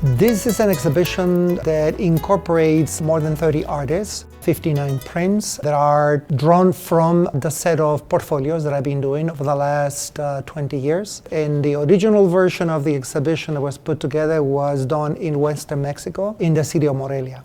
This is an exhibition that incorporates more than 30 artists, 59 prints that are drawn from the set of portfolios that I've been doing over the last 20 years. And the original version of the exhibition that was put together was done in Western Mexico, in the city of Morelia,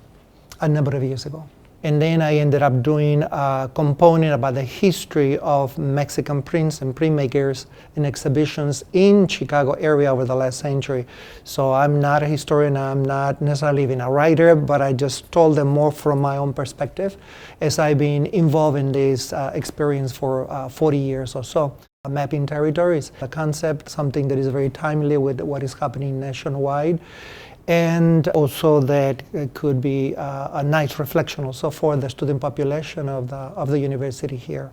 a number of years ago. And then I ended up doing a component about the history of Mexican prints and printmakers in exhibitions in Chicago area over the last century. So I'm not a historian, I'm not necessarily even a writer, but I just told them more from my own perspective as I've been involved in this experience for 40 years or so. Mapping territories, a concept, something that is very timely with what is happening nationwide. And also that it could be a nice reflection also for the student population of the university here.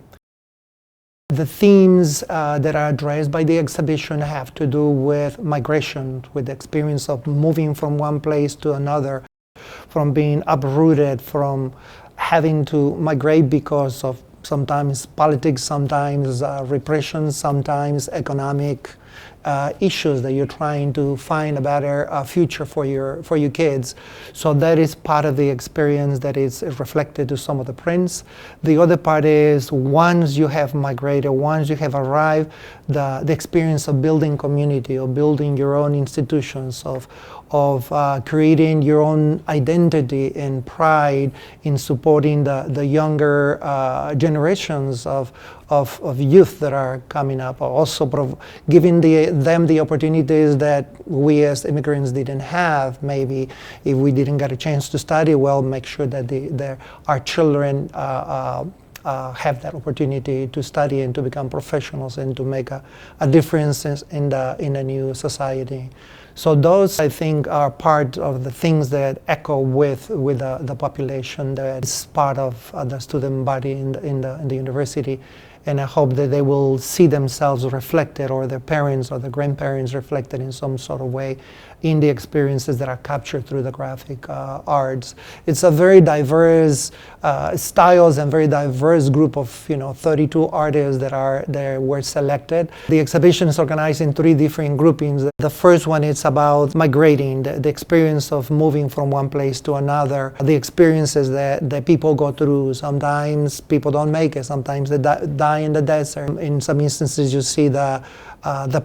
The themes that are addressed by the exhibition have to do with migration, with the experience of moving from one place to another, from being uprooted, from having to migrate because of sometimes politics, sometimes repression, sometimes economic issues that you're trying to find a better future for your kids. So that is part of the experience that is reflected to some of the prints. The other part is once you have migrated, once you have arrived, the experience of building community, of building your own institutions, of creating your own identity and pride in supporting the younger generations of youth that are coming up, also giving them the opportunities that we as immigrants didn't have. Maybe if we didn't get a chance to study well, make sure that our children have that opportunity to study and to become professionals and to make a difference in the new society. So those, I think, are part of the things that echo with the population that is part of the student body in the university. And I hope that they will see themselves reflected, or their parents or their grandparents reflected in some sort of way in the experiences that are captured through the graphic arts. It's a very diverse styles and very diverse group of 32 artists that were selected. The exhibition is organized in 3 different groupings. The first one is about migrating, the experience of moving from one place to another, the experiences that people go through. Sometimes people don't make it, sometimes they die in the desert. In some instances you see the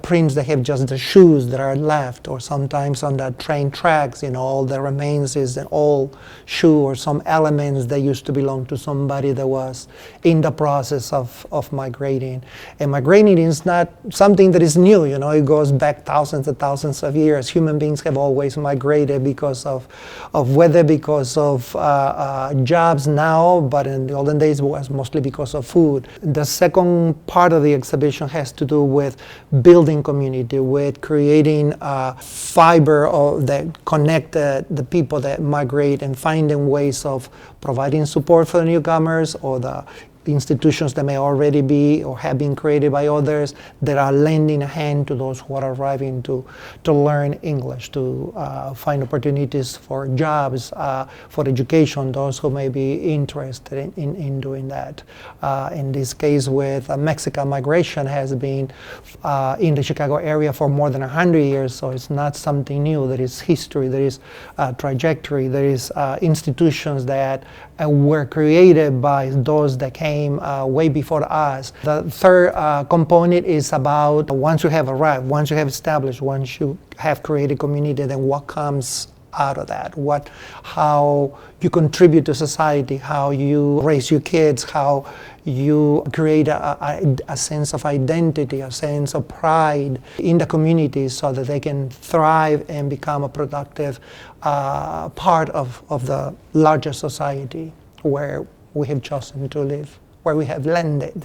prints that have just the shoes that are left, or sometimes on the train tracks, all the remains is an old shoe or some elements that used to belong to somebody that was in the process of migrating. And migrating is not something that is new, it goes back thousands and thousands of years. Human beings have always migrated because of weather, because of jobs now, but in the olden days it was mostly because of food. The second part of the exhibition has to do with building community, with creating a fiber that connect the people that migrate and finding ways of providing support for the newcomers, or the institutions that may already be or have been created by others that are lending a hand to those who are arriving to learn English, to find opportunities for jobs, for education, those who may be interested in doing that. In this case with Mexican migration has been in the Chicago area for more than 100 years, so it's not something new. There is history, there is trajectory, there is institutions that were created by those that came way before us. The third component is about once you have arrived, once you have established, once you have created community, then what comes out of that? How you contribute to society, how you raise your kids, how you create a sense of identity, a sense of pride in the community so that they can thrive and become a productive part of the larger society where we have chosen to live, where we have landed.